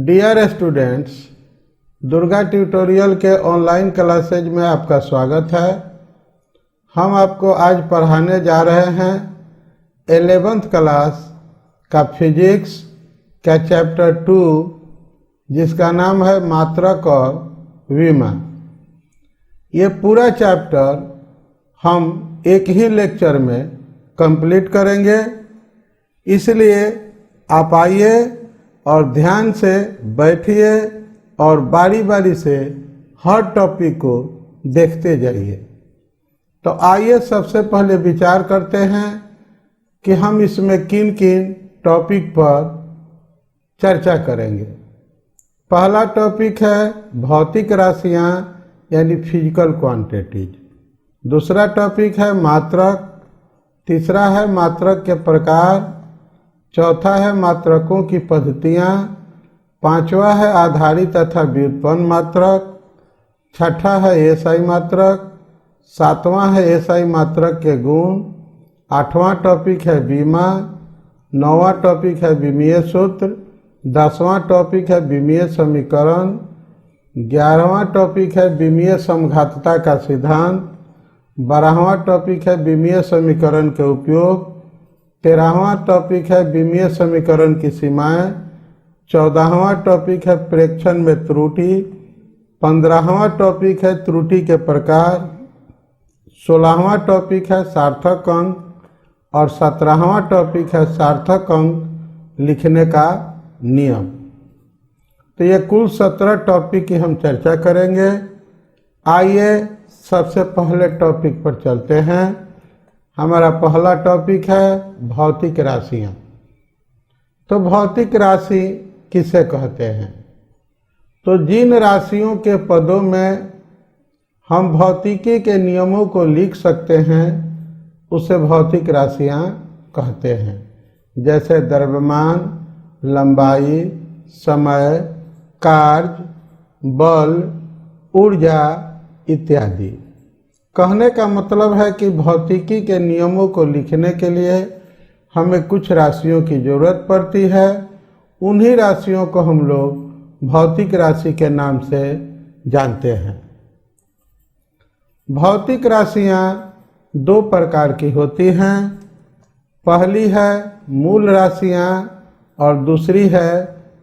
Dear students, Durga tutorial के online classes में आपका स्वागत है। हम आपको आज पढ़ाने जा रहे हैं 11th क्लास का फिजिक्स का चैप्टर 2, जिसका नाम है मात्रक और विमा। ये पूरा चैप्टर हम एक ही लेक्चर में कंप्लीट करेंगे, इसलिए आप आइए और ध्यान से बैठिए और बारी बारी से हर टॉपिक को देखते जाइए। तो आइए सबसे पहले विचार करते हैं कि हम इसमें किन किन टॉपिक पर चर्चा करेंगे। पहला टॉपिक है भौतिक राशियां यानी फिजिकल क्वांटिटीज। दूसरा टॉपिक है मात्रक। तीसरा है मात्रक के प्रकार। चौथा है मात्रकों की पद्धतियाँ। पांचवा है आधारित तथा व्युत्पन्न मात्रक। छठा है एसआई मात्रक। सातवां है एसआई मात्रक के गुण। आठवां टॉपिक है विमा। नौवां टॉपिक है विमीय सूत्र। 10वां टॉपिक है विमीय समीकरण। 11वां टॉपिक है विमीय समघातता का सिद्धांत। 12वां टॉपिक है विमीय समीकरण के उपयोग। 13वां टॉपिक है विमीय समीकरण की सीमाएं। 14वां टॉपिक है प्रेक्षण में त्रुटि। 15वां टॉपिक है त्रुटि के प्रकार। 16वां टॉपिक है सार्थक अंक और 17वां टॉपिक है सार्थक अंक लिखने का नियम। तो ये कुल 17 टॉपिक की हम चर्चा करेंगे। आइए सबसे पहले टॉपिक पर चलते हैं। हमारा पहला टॉपिक है भौतिक राशियां। तो भौतिक राशि किसे कहते हैं? तो जिन राशियों के पदों में हम भौतिकी के नियमों को लिख सकते हैं उसे भौतिक राशियां कहते हैं। जैसे द्रव्यमान, लंबाई, समय, कार्य, बल, ऊर्जा इत्यादि। कहने का मतलब है कि भौतिकी के नियमों को लिखने के लिए हमें कुछ राशियों की जरूरत पड़ती है। उन्हीं राशियों को हम लोग भौतिक राशि के नाम से जानते हैं। भौतिक राशियां दो प्रकार की होती हैं। पहली है मूल राशियां और दूसरी है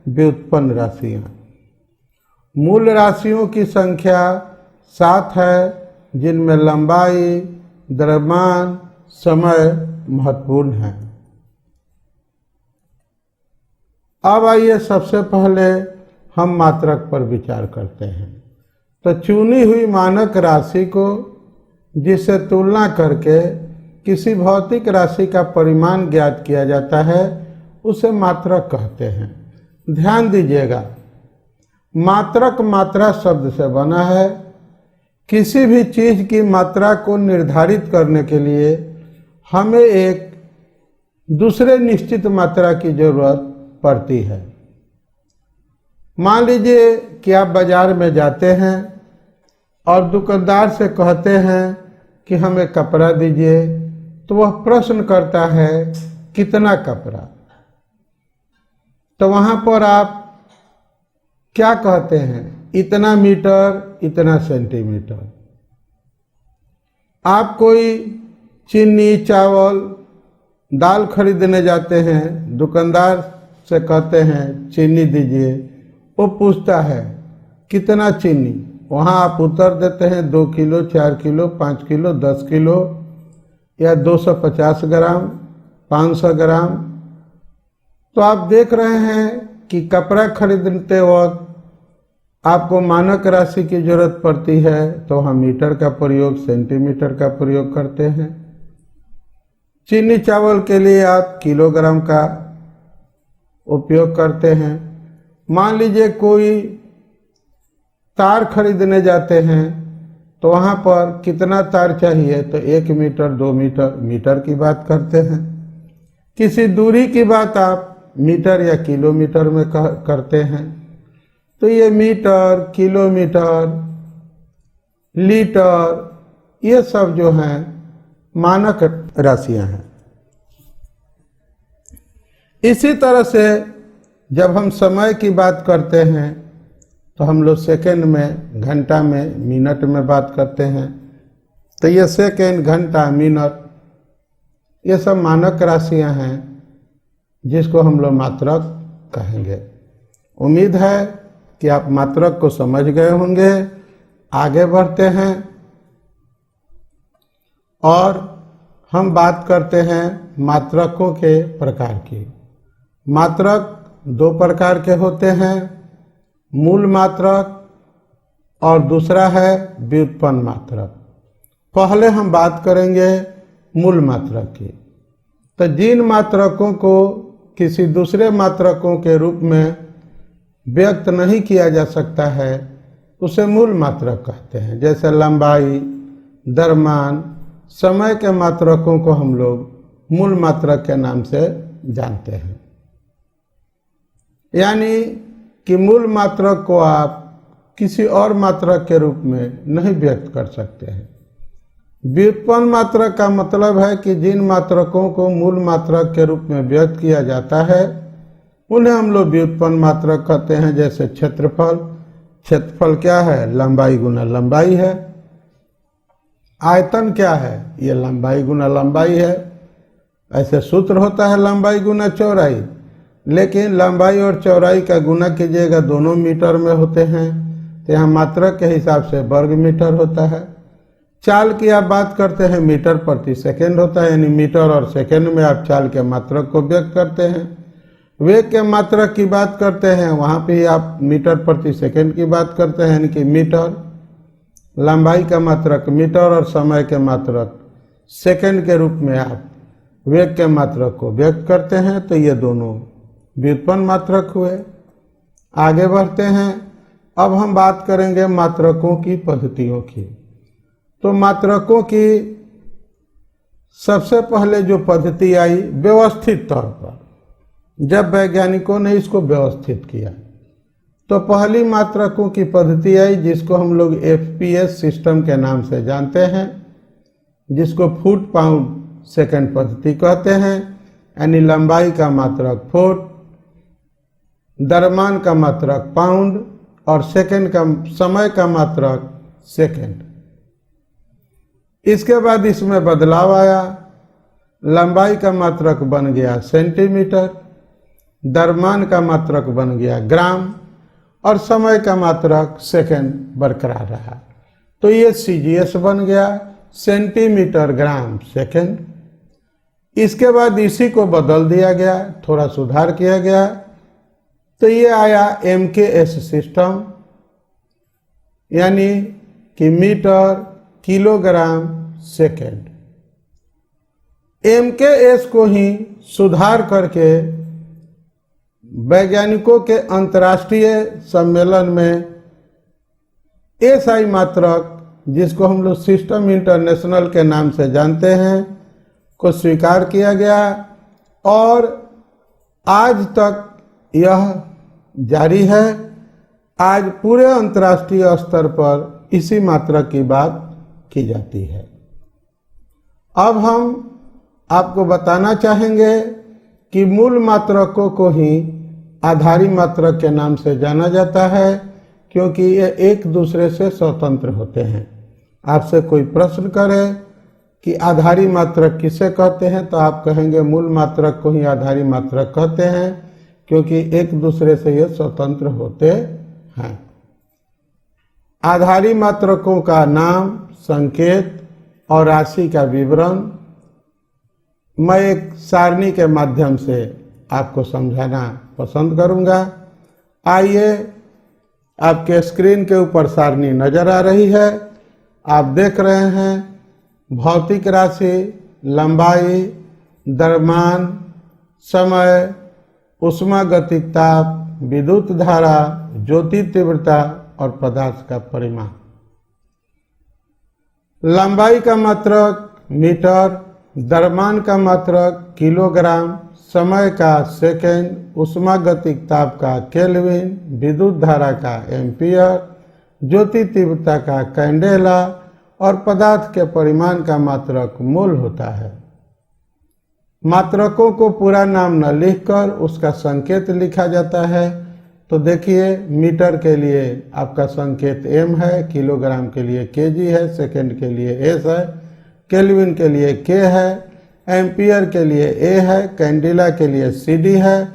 व्युत्पन्न राशियां। मूल राशियों की संख्या 7 है, जिनमें लंबाई, द्रव्यमान, समय महत्वपूर्ण है। अब आइए सबसे पहले हम मात्रक पर विचार करते हैं। तो चुनी हुई मानक राशि को जिससे तुलना करके किसी भौतिक राशि का परिमाण ज्ञात किया जाता है उसे मात्रक कहते हैं। ध्यान दीजिएगा, मात्रक मात्रा शब्द से बना है। किसी भी चीज की मात्रा को निर्धारित करने के लिए हमें एक दूसरे निश्चित मात्रा की जरूरत पड़ती है। मान लीजिए कि आप बाजार में जाते हैं और दुकानदार से कहते हैं कि हमें कपड़ा दीजिए, तो वह प्रश्न करता है कितना कपड़ा। तो वहां पर आप क्या कहते हैं? इतना मीटर, इतना सेंटीमीटर। आप कोई चीनी, चावल, दाल खरीदने जाते हैं, दुकानदार से कहते हैं चीनी दीजिए। वो पूछता है कितना चीनी। वहाँ आप उत्तर देते हैं 2 किलो, 4 किलो, 5 किलो, 10 किलो या 250 ग्राम, 500 ग्राम। तो आप देख रहे हैं कि कपड़ा खरीदते वक्त आपको मानक राशि की जरूरत पड़ती है, तो हम मीटर का प्रयोग, सेंटीमीटर का प्रयोग करते हैं। चीनी चावल के लिए आप किलोग्राम का उपयोग करते हैं। मान लीजिए कोई तार खरीदने जाते हैं, तो वहाँ पर कितना तार चाहिए, तो 1 मीटर, 2 मीटर, मीटर की बात करते हैं। किसी दूरी की बात आप मीटर या किलोमीटर में करते हैं। तो ये मीटर, किलोमीटर, लीटर, ये सब जो हैं मानक राशियां हैं। इसी तरह से जब हम समय की बात करते हैं तो हम लोग सेकेंड में, घंटा में, मिनट में बात करते हैं। तो ये सेकेंड, घंटा, मिनट, ये सब मानक राशियां हैं जिसको हम लोग मात्रक कहेंगे। उम्मीद है कि आप मात्रक को समझ गए होंगे। आगे बढ़ते हैं और हम बात करते हैं मात्रकों के प्रकार की। मात्रक दो प्रकार के होते हैं, मूल मात्रक और दूसरा है व्युत्पन्न मात्रक। पहले हम बात करेंगे मूल मात्रक की। तो जिन मात्रकों को किसी दूसरे मात्रकों के रूप में व्यक्त नहीं किया जा सकता है उसे मूल मात्रक कहते हैं। जैसे लंबाई, द्रव्यमान, समय के मात्रकों को हम लोग मूल मात्रक के नाम से जानते हैं। यानी कि मूल मात्रक को आप किसी और मात्रक के रूप में नहीं व्यक्त कर सकते हैं। व्युत्पन्न मात्रक का मतलब है कि जिन मात्रकों को मूल मात्रक के रूप में व्यक्त किया जाता है उन्हें हम लोग व्युत्पन्न मात्रक कहते हैं। जैसे क्षेत्रफल, क्षेत्रफल क्या है? लंबाई गुना लंबाई है। आयतन क्या है? ये लंबाई गुना लंबाई है। ऐसे सूत्र होता है लंबाई गुना चौड़ाई, लेकिन लंबाई और चौड़ाई का गुना कीजिएगा, दोनों मीटर में होते हैं, तो यहाँ मात्रक के हिसाब से वर्ग मीटर होता है। चाल की आप बात करते हैं, मीटर प्रति सेकंड होता है, यानी मीटर और सेकंड में आप चाल के मात्रक को व्यक्त करते हैं। वेग के मात्रक की बात करते हैं, वहाँ पे आप मीटर प्रति सेकंड की बात करते हैं, यानी कि मीटर। लंबाई का मात्रक मीटर और समय के मात्रक सेकंड के रूप में आप वेग के मात्रक को व्यक्त करते हैं। तो ये दोनों व्युत्पन्न मात्रक हुए। आगे बढ़ते हैं। अब हम बात करेंगे मात्रकों की पद्धतियों की। तो मात्रकों की सबसे पहले जो पद्धति आई व्यवस्थित तौर पर, जब वैज्ञानिकों ने इसको व्यवस्थित किया तो पहली मात्रकों की पद्धति आई जिसको हम लोग FPS सिस्टम के नाम से जानते हैं, जिसको फुट पाउंड सेकंड पद्धति कहते हैं। यानी लंबाई का मात्रक फुट, द्रव्यमान का मात्रक पाउंड और सेकंड का, समय का मात्रक सेकंड। इसके बाद इसमें बदलाव आया, लंबाई का मात्रक बन गया सेंटीमीटर, द्रव्यमान का मात्रक बन गया ग्राम और समय का मात्रक सेकंड बरकरार रहा। तो ये CGS बन गया, सेंटीमीटर ग्राम सेकंड। इसके बाद इसी को बदल दिया गया, थोड़ा सुधार किया गया, तो ये आया MKS सिस्टम, यानी कि मीटर किलोग्राम सेकंड। MKS को ही सुधार करके वैज्ञानिकों के अंतर्राष्ट्रीय सम्मेलन में SI मात्रक, जिसको हम लोग सिस्टम इंटरनेशनल के नाम से जानते हैं, को स्वीकार किया गया और आज तक यह जारी है। आज पूरे अंतर्राष्ट्रीय स्तर पर इसी मात्रक की बात की जाती है। अब हम आपको बताना चाहेंगे कि मूल मात्रकों को ही आधारी मात्रक के नाम से जाना जाता है, क्योंकि ये एक दूसरे से स्वतंत्र होते हैं। आपसे कोई प्रश्न करे कि आधारी मात्रक किसे कहते हैं, तो आप कहेंगे मूल मात्रक को ही आधारी मात्रक कहते हैं, क्योंकि एक दूसरे से ये स्वतंत्र होते हैं। आधारी मात्रकों का नाम, संकेत और राशि का विवरण मैं एक सारणी के माध्यम से आपको समझाना पसंद करूंगा। आइए, आपके स्क्रीन के ऊपर सारणी नजर आ रही है, आप देख रहे हैं भौतिक राशि, लंबाई, द्रव्यमान, समय, ऊष्मागतिक ताप, विद्युत धारा, ज्योति तीव्रता और पदार्थ का परिमाण। लंबाई का मात्रक मीटर, द्रव्यमान का मात्रक किलोग्राम, समय का सेकेंड, ऊष्मागतिक ताप का केल्विन, विद्युत धारा का एम्पियर, ज्योति तीव्रता का कैंडेला और पदार्थ के परिमाण का मात्रक मोल होता है। मात्रकों को पूरा नाम न लिखकर उसका संकेत लिखा जाता है। तो देखिए, मीटर के लिए आपका संकेत एम है, किलोग्राम के लिए केजी है, सेकंड के लिए एस है, केल्विन के लिए के है, एम्पियर के लिए ए है, कैंडिला के लिए सीडी है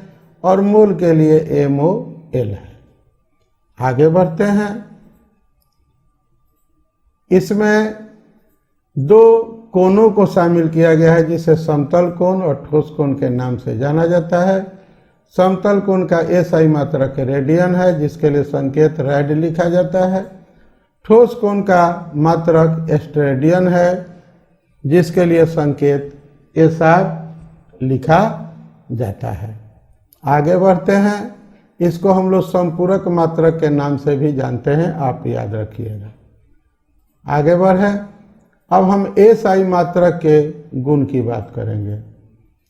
और मूल के लिए एमओ एल है। आगे बढ़ते हैं। इसमें दो कोणों को शामिल किया गया है जिसे समतल कोण और ठोस कोण के नाम से जाना जाता है। समतल कोण का एसआई मात्रक रेडियन है जिसके लिए संकेत रेड लिखा जाता है। ठोस कोण का मात्रक स्टेरेडियन है जिसके लिए संकेत एसआर लिखा जाता है। आगे बढ़ते हैं। इसको हम लोग संपूरक मात्रक के नाम से भी जानते हैं, आप याद रखिएगा। आगे बढ़े। अब हम एसआई मात्रक के गुण की बात करेंगे।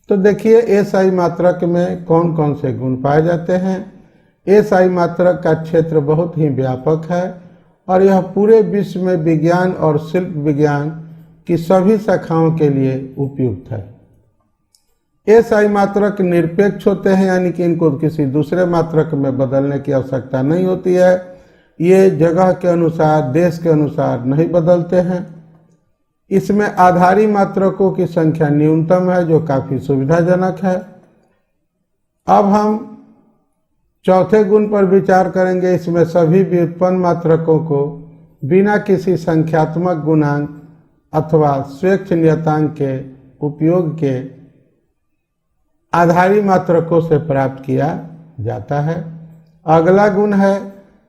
तो देखिए, एसआई मात्रक में कौन कौन से गुण पाए जाते हैं। एसआई मात्रक का क्षेत्र बहुत ही व्यापक है और यह पूरे विश्व में विज्ञान और शिल्प विज्ञान की सभी शाखाओं के लिए उपयुक्त है। एसआई मात्रक निरपेक्ष होते हैं, यानी कि इनको किसी दूसरे मात्रक में बदलने की आवश्यकता नहीं होती है। ये जगह के अनुसार, देश के अनुसार नहीं बदलते हैं। इसमें आधारी मात्रकों की संख्या न्यूनतम है जो काफी सुविधाजनक है। अब हम चौथे गुण पर विचार करेंगे। इसमें सभी व्युत्पन्न मात्रकों को बिना किसी संख्यात्मक गुणांक अथवा स्वेच्छ नियतांक के उपयोग के आधारी मात्रकों से प्राप्त किया जाता है। अगला गुण है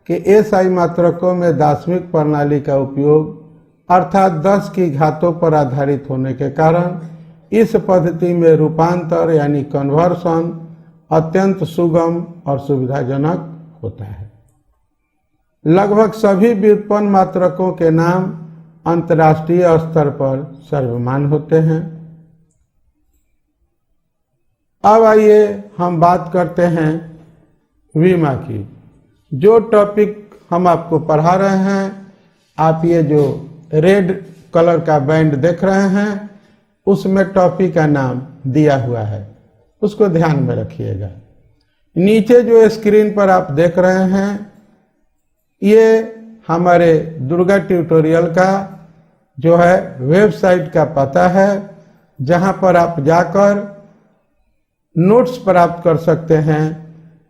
कि एसआई मात्रकों में दार्शनिक प्रणाली का उपयोग अर्थात 10 की घातों पर आधारित होने के कारण इस पद्धति में रूपांतर यानी कन्वर्सन अत्यंत सुगम और सुविधाजनक होता है। लगभग सभी व्युत्पन्न मात्रकों के नाम अंतर्राष्ट्रीय स्तर पर सर्वमान्य होते हैं। अब आइए हम बात करते हैं विमा की। जो टॉपिक हम आपको पढ़ा रहे हैं, आप ये जो रेड कलर का बैंड देख रहे हैं, उसमें टॉपिक का नाम दिया हुआ है, उसको ध्यान में रखिएगा। नीचे जो स्क्रीन पर आप देख रहे हैं, ये हमारे दुर्गा ट्यूटोरियल का जो है वेबसाइट का पता है, जहां पर आप जाकर नोट्स प्राप्त कर सकते हैं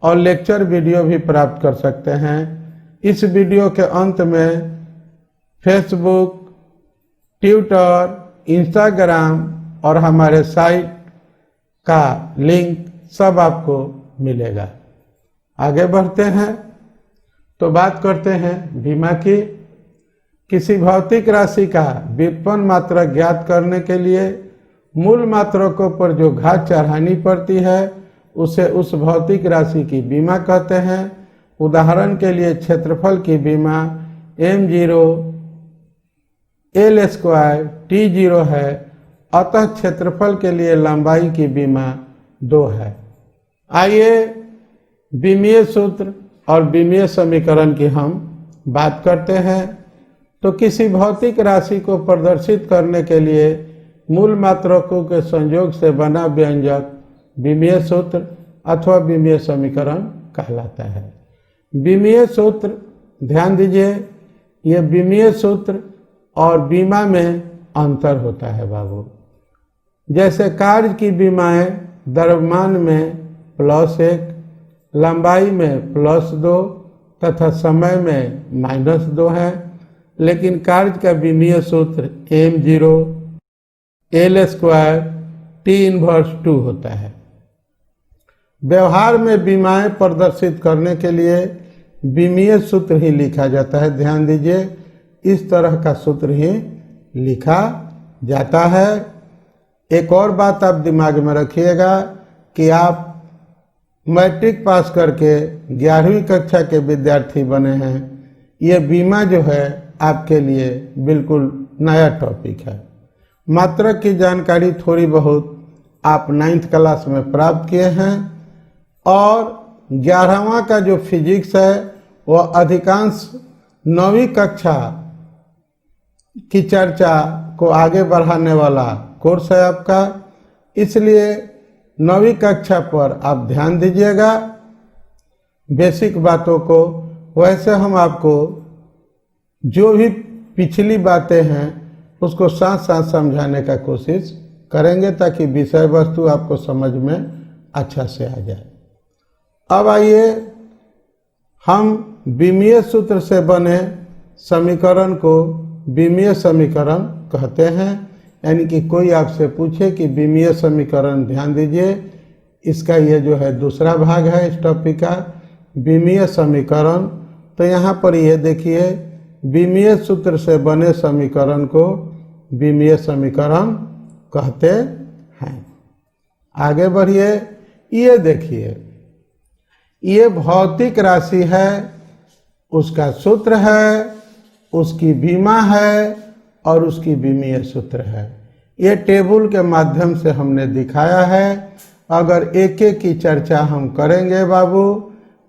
और लेक्चर वीडियो भी प्राप्त कर सकते हैं। इस वीडियो के अंत में फेसबुक, ट्विटर, इंस्टाग्राम और हमारे साइट का लिंक सब आपको मिलेगा। आगे बढ़ते हैं तो बात करते हैं बीमा की। किसी भौतिक राशि का व्युत्पन्न मात्रक ज्ञात करने के लिए मूल मात्रकों पर जो घात चढ़ानी पड़ती है उसे उस भौतिक राशि की बीमा कहते हैं। उदाहरण के लिए क्षेत्रफल की बीमा m0 l स्क्वायर t0 है, अतः क्षेत्रफल के लिए लंबाई की बीमा 2 है। आइए विमीय सूत्र और विमीय समीकरण की हम बात करते हैं। तो किसी भौतिक राशि को प्रदर्शित करने के लिए मूल मात्रकों के संयोग से बना व्यंजक विमीय सूत्र अथवा विमीय समीकरण कहलाता है। विमीय सूत्र, ध्यान दीजिए, ये विमीय सूत्र और बीमा में अंतर होता है बाबू। जैसे कार्य की बीमाएं द्रव्यमान में +1, लंबाई में +2 तथा समय में -2 है, लेकिन कार्य का विमीय सूत्र m0 l square t inverse 2 होता है। व्यवहार में बीमाएं प्रदर्शित करने के लिए विमीय सूत्र ही लिखा जाता है। ध्यान दीजिए, इस तरह का सूत्र ही लिखा जाता है। एक और बात आप दिमाग में रखिएगा कि आप मैट्रिक पास करके 11वीं कक्षा के विद्यार्थी बने हैं। ये बीमा जो है आपके लिए बिल्कुल नया टॉपिक है। मात्रक की जानकारी थोड़ी बहुत आप 9th क्लास में प्राप्त किए हैं और 11वां का जो फिजिक्स है वह अधिकांश 9वीं कक्षा की चर्चा को आगे बढ़ाने वाला कोर्स है आपका। इसलिए 9वीं कक्षा पर आप ध्यान दीजिएगा बेसिक बातों को। वैसे हम आपको जो भी पिछली बातें हैं उसको साथ साथ समझाने का कोशिश करेंगे ताकि विषय वस्तु आपको समझ में अच्छा से आ जाए। अब आइए हम विमीय सूत्र से बने समीकरण को विमीय समीकरण कहते हैं। यानी कि कोई आपसे पूछे कि विमीय समीकरण, ध्यान दीजिए इसका ये जो है दूसरा भाग है इस टॉपिक का, विमीय समीकरण। तो यहाँ पर ये देखिए विमीय सूत्र से बने समीकरण को विमीय समीकरण कहते हैं। आगे बढ़िए, ये देखिए ये भौतिक राशि है, उसका सूत्र है, उसकी विमा है और उसकी विमीय सूत्र है। ये टेबल के माध्यम से हमने दिखाया है। अगर एक एक की चर्चा हम करेंगे बाबू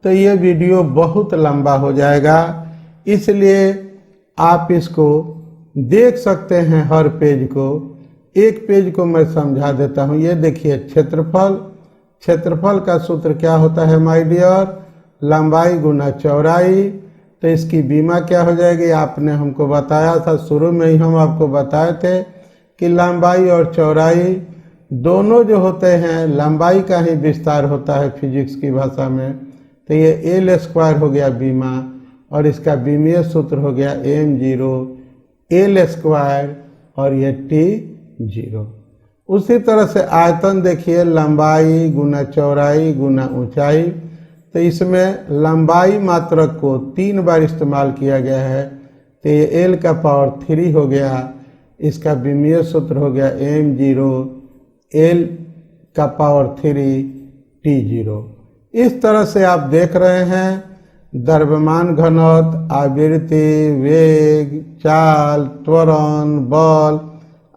तो ये वीडियो बहुत लंबा हो जाएगा, इसलिए आप इसको देख सकते हैं हर पेज को। एक पेज को मैं समझा देता हूँ। ये देखिए क्षेत्रफल, क्षेत्रफल का सूत्र क्या होता है माय डियर, लंबाई गुना चौड़ाई। तो इसकी बीमा क्या हो जाएगी, आपने हमको बताया था, शुरू में ही हम आपको बताए थे कि लंबाई और चौड़ाई दोनों जो होते हैं, लंबाई का ही विस्तार होता है फिजिक्स की भाषा में। तो ये एल स्क्वायर हो गया बीमा और इसका विमीय सूत्र हो गया m0 एल स्क्वायर और ये t0। उसी तरह से आयतन देखिए, लंबाई गुना चौड़ाई गुना ऊंचाई। तो इसमें लंबाई मात्रक को 3 बार इस्तेमाल किया गया है, तो ये l का पावर 3 हो गया। इसका विमीय सूत्र हो गया m0 l का पावर 3 t0। इस तरह से आप देख रहे हैं द्रव्यमान घनत्व, आवृत्ति, वेग, चाल, त्वरण, बल,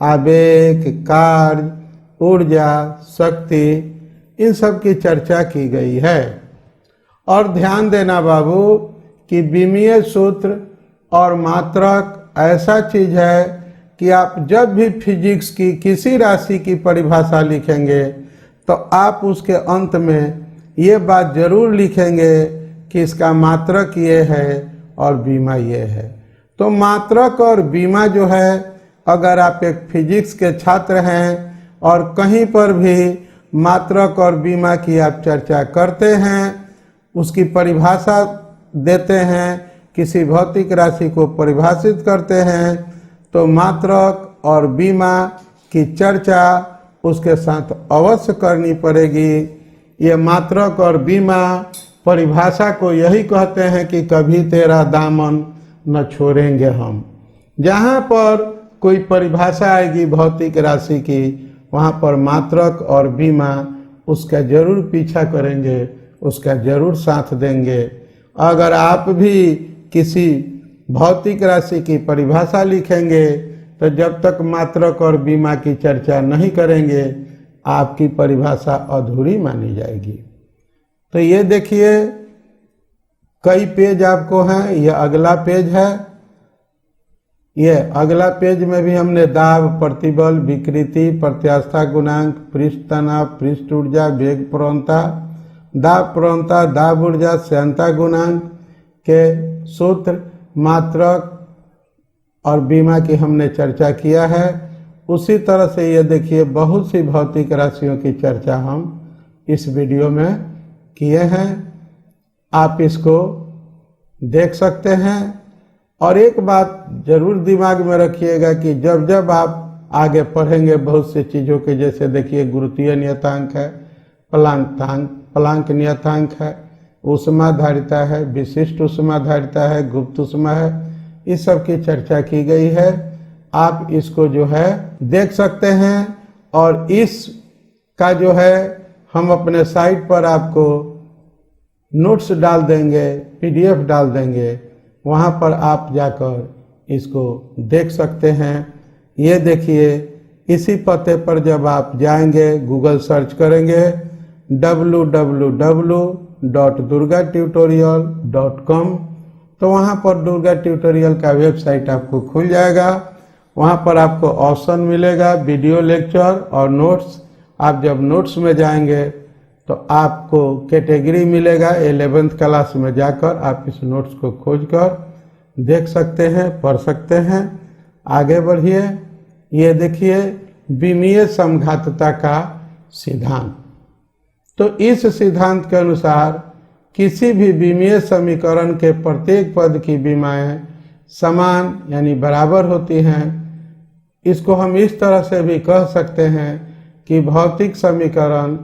आवेग, कार्य, ऊर्जा, शक्ति, इन सब की चर्चा की गई है। और ध्यान देना बाबू कि विमीय सूत्र और मात्रक ऐसा चीज है कि आप जब भी फिजिक्स की किसी राशि की परिभाषा लिखेंगे तो आप उसके अंत में ये बात जरूर लिखेंगे कि इसका मात्रक ये है और बीमा ये है। तो मात्रक और बीमा जो है, अगर आप एक फिजिक्स के छात्र हैं और कहीं पर भी मात्रक और बीमा की आप चर्चा करते हैं, उसकी परिभाषा देते हैं, किसी भौतिक राशि को परिभाषित करते हैं, तो मात्रक और बीमा की चर्चा उसके साथ अवश्य करनी पड़ेगी। ये मात्रक और बीमा परिभाषा को यही कहते हैं कि कभी तेरा दामन न छोड़ेंगे हम। जहाँ पर कोई परिभाषा आएगी भौतिक राशि की, वहाँ पर मात्रक और बीमा उसका जरूर पीछा करेंगे, उसका जरूर साथ देंगे। अगर आप भी किसी भौतिक राशि की परिभाषा लिखेंगे तो जब तक मात्रक और बीमा की चर्चा नहीं करेंगे आपकी परिभाषा अधूरी मानी जाएगी। तो ये देखिए कई पेज आपको हैं, ये अगला पेज है। ये अगला पेज में भी हमने दाब, प्रतिबल, विकृति, प्रत्यास्था गुणांक, पृष्ठ तनाव, पृष्ठ ऊर्जा, वेग प्रवणता, दाब प्रवणता, दाब ऊर्जा, श्यानता गुणांक के सूत्र, मात्रक और बीमा की हमने चर्चा किया है। उसी तरह से ये देखिए बहुत सी भौतिक राशियों की चर्चा हम इस वीडियो में किए हैं, आप इसको देख सकते हैं। और एक बात जरूर दिमाग में रखिएगा कि जब जब आप आगे पढ़ेंगे बहुत सी चीज़ों के, जैसे देखिए गुरुत्वीय नियतांक है, प्लांक नियतांक है, ऊष्माधारिता है, विशिष्ट ऊष्माधारिता है, गुप्त ऊष्मा है, इस सब की चर्चा की गई है। आप इसको जो है देख सकते हैं और इस का जो है हम अपने साइट पर आपको नोट्स डाल देंगे, PDF डाल देंगे, वहाँ पर आप जाकर इसको देख सकते हैं। ये देखिए इसी पते पर जब आप जाएंगे, गूगल सर्च करेंगे www.durgatutorial.com, तो वहाँ पर दुर्गा ट्यूटोरियल का वेबसाइट आपको खुल जाएगा। वहाँ पर आपको ऑप्शन मिलेगा वीडियो लेक्चर और नोट्स, आप जब नोट्स में जाएंगे तो आपको कैटेगरी मिलेगा। 11th क्लास में जाकर आप इस नोट्स को खोज कर देख सकते हैं, पढ़ सकते हैं। आगे बढ़िए। ये देखिए विमीय समघातता का सिद्धांत। तो इस सिद्धांत के अनुसार किसी भी विमीय समीकरण के प्रत्येक पद की विमाएं समान यानी बराबर होती हैं। इसको हम इस तरह से भी कह सकते हैं कि भौतिक समीकरण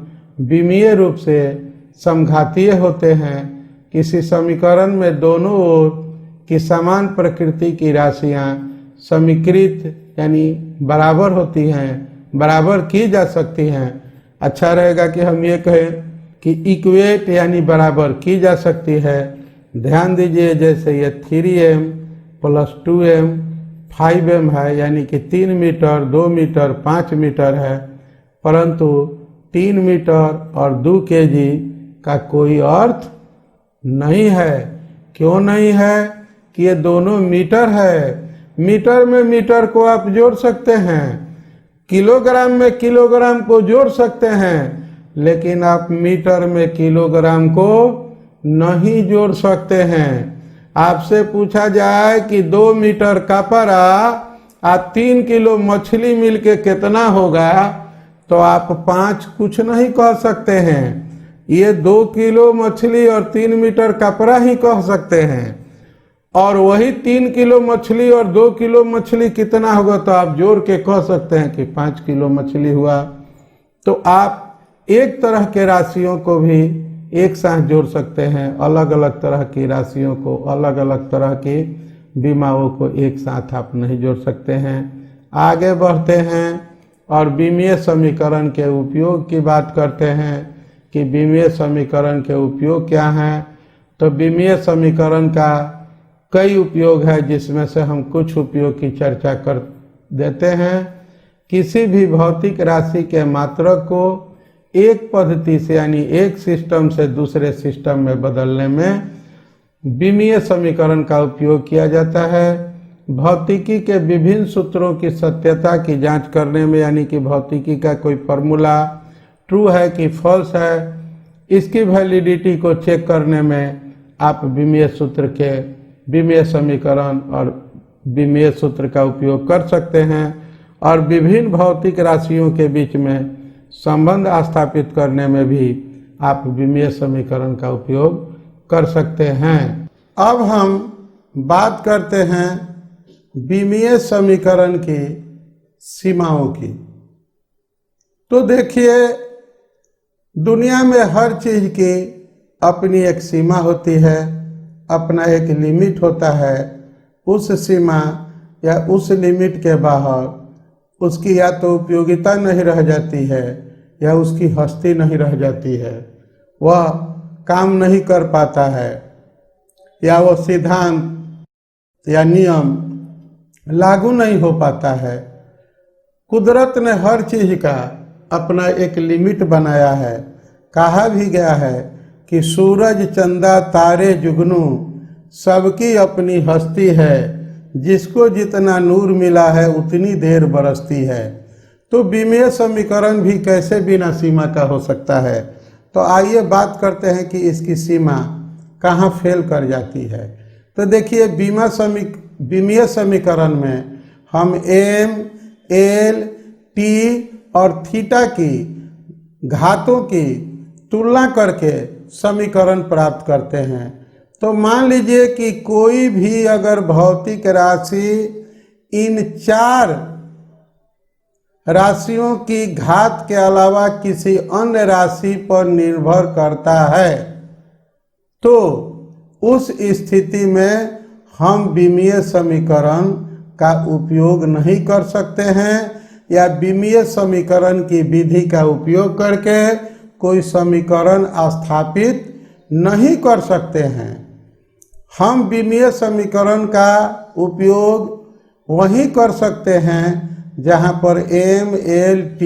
विमीय रूप से समघातीय होते हैं। किसी समीकरण में दोनों ओर की समान प्रकृति की राशियां समीकृत यानी बराबर होती हैं, बराबर की जा सकती हैं। अच्छा रहेगा कि हम ये कहें कि इक्वेट यानी बराबर की जा सकती है। ध्यान दीजिए जैसे ये 3m + 2m 5m है, यानी कि 3 मीटर, 2 मीटर, 5 मीटर है, परंतु 3 मीटर और 2 kg का कोई अर्थ नहीं है। क्यों नहीं है? कि ये दोनों मीटर है। मीटर में मीटर को आप जोड़ सकते हैं, किलोग्राम में किलोग्राम को जोड़ सकते हैं, लेकिन आप मीटर में किलोग्राम को नहीं जोड़ सकते हैं। आपसे पूछा जाए कि 2 मीटर कपड़ा और 3 किलो मछली मिलके कितना होगा, तो आप 5 कुछ नहीं कह सकते हैं। ये 2 किलो मछली और 3 मीटर कपड़ा ही कह सकते हैं। और वही 3 किलो मछली और 2 किलो मछली कितना होगा, तो आप जोड़ के कह सकते हैं कि 5 किलो मछली हुआ। तो आप एक तरह के राशियों को भी एक साथ जोड़ सकते हैं, अलग अलग तरह की राशियों को, अलग अलग तरह की विमाओं को एक साथ आप नहीं जोड़ सकते हैं। आगे बढ़ते हैं और विमीय समीकरण के उपयोग की बात करते हैं कि विमीय समीकरण के उपयोग क्या हैं। तो विमीय समीकरण का कई उपयोग है, जिसमें से हम कुछ उपयोग की चर्चा कर देते हैं। किसी भी भौतिक राशि के मात्रक को एक पद्धति से यानी एक सिस्टम से दूसरे सिस्टम में बदलने में विमीय समीकरण का उपयोग किया जाता है। भौतिकी के विभिन्न सूत्रों की सत्यता की जांच करने में, यानी कि भौतिकी का कोई फॉर्मूला ट्रू है कि फॉल्स है, इसकी वैलिडिटी को चेक करने में आप विमीय समीकरण और विमीय सूत्र का उपयोग कर सकते हैं। और विभिन्न भौतिक राशियों के बीच में संबंध स्थापित करने में भी आप विमीय समीकरण का उपयोग कर सकते हैं। अब हम बात करते हैं विमीय समीकरण की सीमाओं की। तो देखिए दुनिया में हर चीज की अपनी एक सीमा होती है, अपना एक लिमिट होता है। उस सीमा या उस लिमिट के बाहर उसकी या तो उपयोगिता नहीं रह जाती है या उसकी हस्ती नहीं रह जाती है, वह काम नहीं कर पाता है या वो सिद्धांत या नियम लागू नहीं हो पाता है। कुदरत ने हर चीज का अपना एक लिमिट बनाया है। कहा भी गया है कि सूरज, चंदा, तारे, जुगनू सबकी अपनी हस्ती है, जिसको जितना नूर मिला है उतनी देर बरसती है। तो विमीय समीकरण भी कैसे बिना सीमा का हो सकता है। तो आइए बात करते हैं कि इसकी सीमा कहाँ फेल कर जाती है। तो देखिए विमीय समीकरण में हम m, l, t और थीटा की घातों की तुलना करके समीकरण प्राप्त करते हैं। तो मान लीजिए कि कोई भी अगर भौतिक राशि इन 4 राशियों की घात के अलावा किसी अन्य राशि पर निर्भर करता है, तो उस स्थिति में हम विमीय समीकरण का उपयोग नहीं कर सकते हैं या विमीय समीकरण की विधि का उपयोग करके कोई समीकरण स्थापित नहीं कर सकते हैं। हम विमीय समीकरण का उपयोग वहीं कर सकते हैं जहां पर m, l, t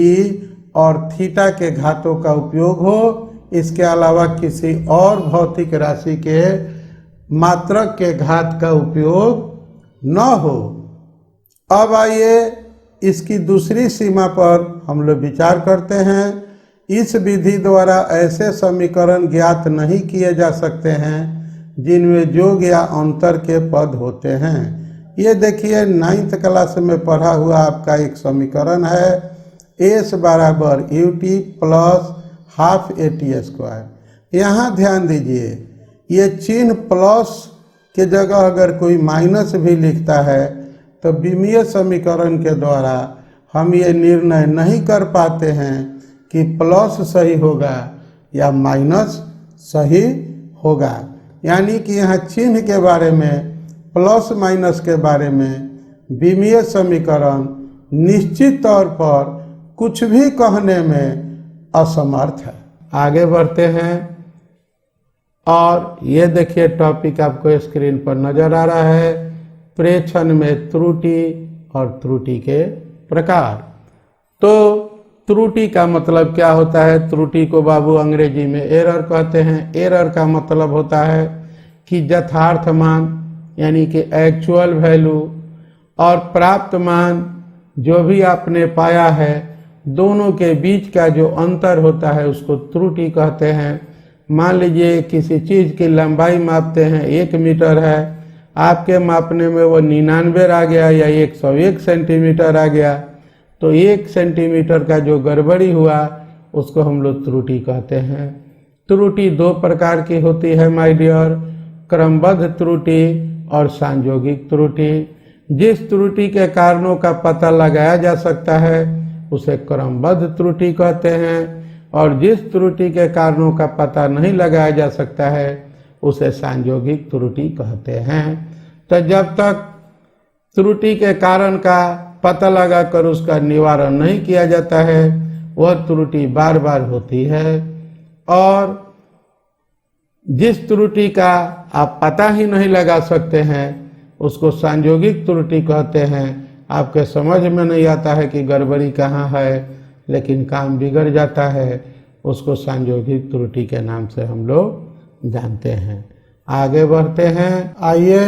और थीटा के घातों का उपयोग हो, इसके अलावा किसी और भौतिक राशि के मात्रक के घात का उपयोग न हो। अब आइए इसकी दूसरी सीमा पर हम लोग विचार करते हैं। इस विधि द्वारा ऐसे समीकरण ज्ञात नहीं किए जा सकते हैं जिनमें योग या अंतर के पद होते हैं। ये देखिए 9th क्लास में पढ़ा हुआ आपका एक समीकरण है, एस बराबर U T plus half A T square. यहाँ ध्यान दीजिए, ये चिन्ह प्लस के जगह अगर कोई माइनस भी लिखता है तो विमीय समीकरण के द्वारा हम ये निर्णय नहीं कर पाते हैं कि प्लस सही होगा या माइनस सही होगा। यानी कि यहाँ चिन्ह के बारे में, प्लस माइनस के बारे में विमीय समीकरण निश्चित तौर पर कुछ भी कहने में असमर्थ है। आगे बढ़ते हैं और ये देखिए टॉपिक आपको स्क्रीन पर नजर आ रहा है, प्रेक्षण में त्रुटि और त्रुटि के प्रकार। तो त्रुटि का मतलब क्या होता है? त्रुटि को बाबू अंग्रेजी में एरर कहते हैं। एरर का मतलब होता है कि यथार्थ मान यानी कि एक्चुअल वैल्यू और प्राप्त मान जो भी आपने पाया है, दोनों के बीच का जो अंतर होता है उसको त्रुटि कहते हैं। मान लीजिए किसी चीज़ की लंबाई मापते हैं 1 मीटर है, आपके मापने में वो 99 आ गया या 101 सेंटीमीटर आ गया, तो 1 सेंटीमीटर का जो गड़बड़ी हुआ उसको हम लोग त्रुटि कहते हैं। त्रुटि 2 प्रकार की होती है माय डियर, क्रमबद्ध त्रुटि और संयोगिक त्रुटि। जिस त्रुटि के कारणों का पता लगाया जा सकता है उसे क्रमबद्ध त्रुटि कहते हैं, और जिस त्रुटि के कारणों का पता नहीं लगाया जा सकता है उसे संयोगिक त्रुटि कहते हैं। तो जब तक त्रुटि के कारण का पता लगाकर उसका निवारण नहीं किया जाता है वह त्रुटि बार बार होती है, और जिस त्रुटि का आप पता ही नहीं लगा सकते हैं उसको संयोगिक त्रुटि कहते हैं। आपके समझ में नहीं आता है कि गड़बड़ी कहाँ है, लेकिन काम बिगड़ जाता है, उसको संयोगिक त्रुटि के नाम से हम लोग जानते हैं। आगे बढ़ते हैं, आइए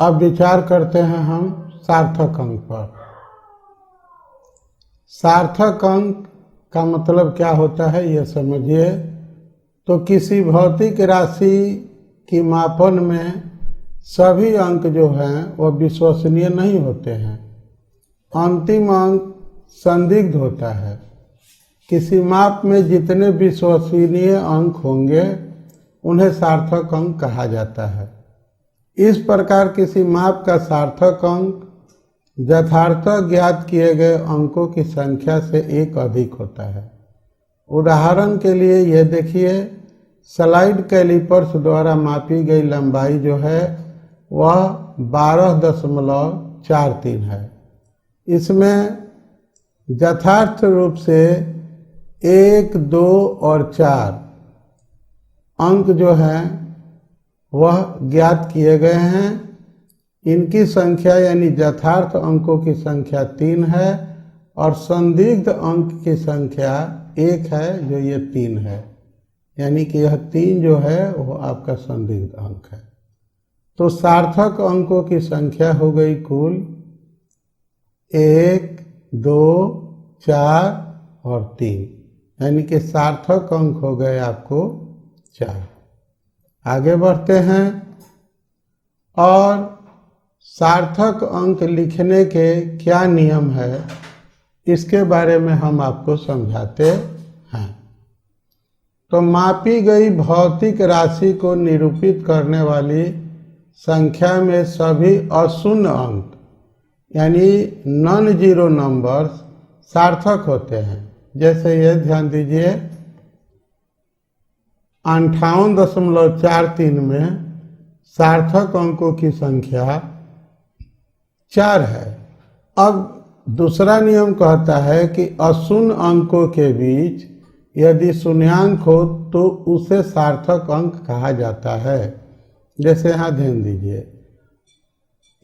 अब विचार करते हैं हम सार्थक अंक पर। सार्थक अंक का मतलब क्या होता है ये समझिए। तो किसी भौतिक राशि की मापन में सभी अंक जो हैं वह विश्वसनीय नहीं होते हैं, अंतिम अंक संदिग्ध होता है। किसी माप में जितने विश्वसनीय अंक होंगे उन्हें सार्थक अंक कहा जाता है। इस प्रकार किसी माप का सार्थक अंक यथार्थतः ज्ञात किए गए अंकों की संख्या से 1 अधिक होता है। उदाहरण के लिए यह देखिए, स्लाइड कैलिपर्स द्वारा मापी गई लंबाई जो है वह 12.43 है। इसमें यथार्थ रूप से 1, 2 और 4 अंक जो हैं वह ज्ञात किए गए हैं। इनकी संख्या यानी यथार्थ अंकों की संख्या 3 है और संदिग्ध अंक की संख्या 1 है, जो ये 3 है। यानी कि यह 3 जो है वो आपका संदिग्ध अंक है। तो सार्थक अंकों की संख्या हो गई कुल 1, 2, 4 और 3, यानी कि सार्थक अंक हो गए आपको 4। आगे बढ़ते हैं और सार्थक अंक लिखने के क्या नियम है इसके बारे में हम आपको समझाते हैं। तो मापी गई भौतिक राशि को निरूपित करने वाली संख्या में सभी अशून्य अंक यानी नॉन जीरो नंबर्स सार्थक होते हैं। जैसे ये ध्यान दीजिए, 58.43 में सार्थक अंकों की संख्या 4 है। अब दूसरा नियम कहता है कि अशून्य अंकों के बीच यदि शून्यांक हो तो उसे सार्थक अंक कहा जाता है। जैसे यहाँ ध्यान दीजिए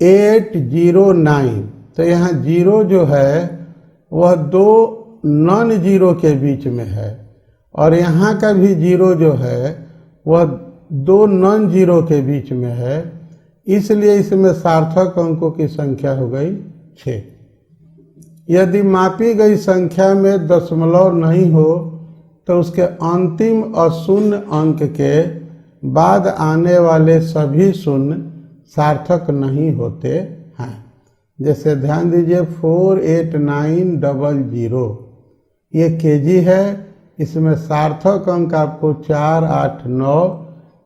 809, तो यहाँ 0 जो है वह 2 नॉन जीरो के बीच में है, और यहाँ का भी 0 जो है वह 2 नॉन जीरो के बीच में है, इसलिए इसमें सार्थक अंकों की संख्या हो गई 6। यदि मापी गई संख्या में दशमलव नहीं हो तो उसके अंतिम अशून्य अंक के बाद आने वाले सभी शून्य सार्थक नहीं होते हैं। जैसे ध्यान दीजिए 48900 ये केजी है, इसमें सार्थक अंक आपको 4, 8, 9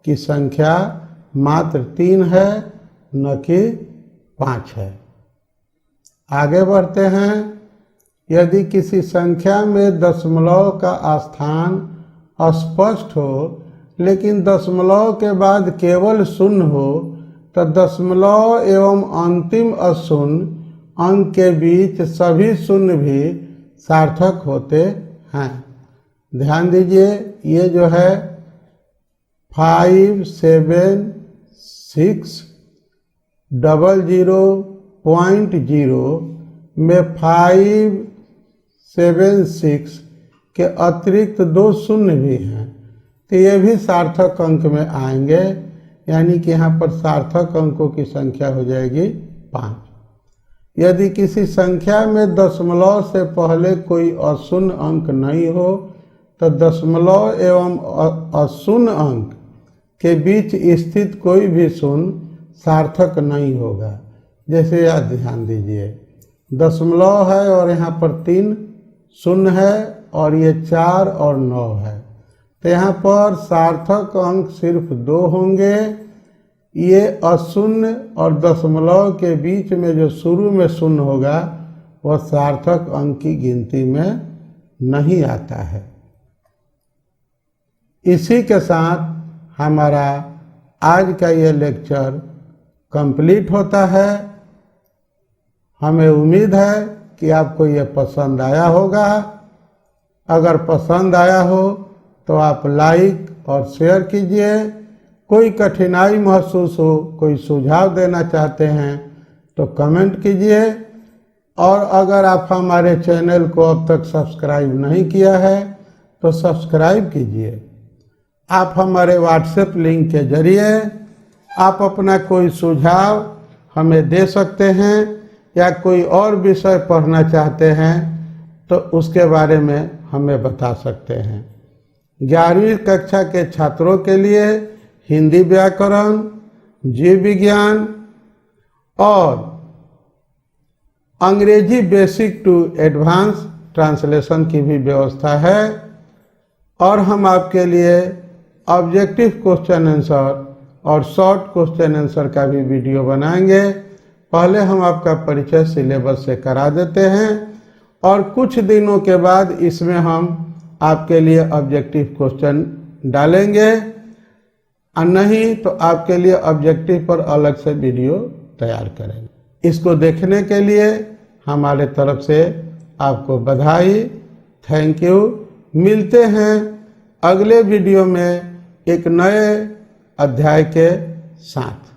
की संख्या मात्र 3 है, न कि 5 है। आगे बढ़ते हैं। यदि किसी संख्या में दशमलव का स्थान अस्पष्ट हो लेकिन दशमलव के बाद केवल शून्य हो तो दशमलव एवं अंतिम अशून्य अंक के बीच सभी शून्य भी सार्थक होते हैं। ध्यान दीजिए, ये जो है 57600.0 में 576 के अतिरिक्त 2 शून्य भी हैं, तो ये भी सार्थक अंक में आएंगे, यानी कि यहाँ पर सार्थक अंकों की संख्या हो जाएगी 5। यदि किसी संख्या में दशमलव से पहले कोई अशून्य अंक नहीं हो तो दशमलव एवं अशून्य अंक के बीच स्थित कोई भी शून्य सार्थक नहीं होगा। जैसे याद ध्यान दीजिए, दशमलव है और यहाँ पर 3 शून्य है और ये 4 और 9 है, तो यहाँ पर सार्थक अंक सिर्फ 2 होंगे। ये अशून्य और दशमलव के बीच में जो शुरू में शून्य होगा वह सार्थक अंक की गिनती में नहीं आता है। इसी के साथ हमारा आज का ये लेक्चर कंप्लीट होता है। हमें उम्मीद है कि आपको ये पसंद आया होगा। अगर पसंद आया हो तो आप लाइक और शेयर कीजिए। कोई कठिनाई महसूस हो, कोई सुझाव देना चाहते हैं तो कमेंट कीजिए। और अगर आप हमारे चैनल को अब तक सब्सक्राइब नहीं किया है तो सब्सक्राइब कीजिए। आप हमारे व्हाट्सएप लिंक के जरिए आप अपना कोई सुझाव हमें दे सकते हैं या कोई और विषय पढ़ना चाहते हैं तो उसके बारे में हमें बता सकते हैं। 11वीं कक्षा के छात्रों के लिए हिंदी व्याकरण, जीव विज्ञान और अंग्रेजी बेसिक टू एडवांस ट्रांसलेशन की भी व्यवस्था है। और हम आपके लिए ऑब्जेक्टिव क्वेश्चन आंसर और शॉर्ट क्वेश्चन आंसर का भी वीडियो बनाएंगे। पहले हम आपका परिचय सिलेबस से करा देते हैं और कुछ दिनों के बाद इसमें हम आपके लिए ऑब्जेक्टिव क्वेश्चन डालेंगे, और नहीं तो आपके लिए ऑब्जेक्टिव पर अलग से वीडियो तैयार करेंगे। इसको देखने के लिए हमारे तरफ से आपको बधाई, थैंक यू। मिलते हैं अगले वीडियो में एक नए अध्याय के साथ।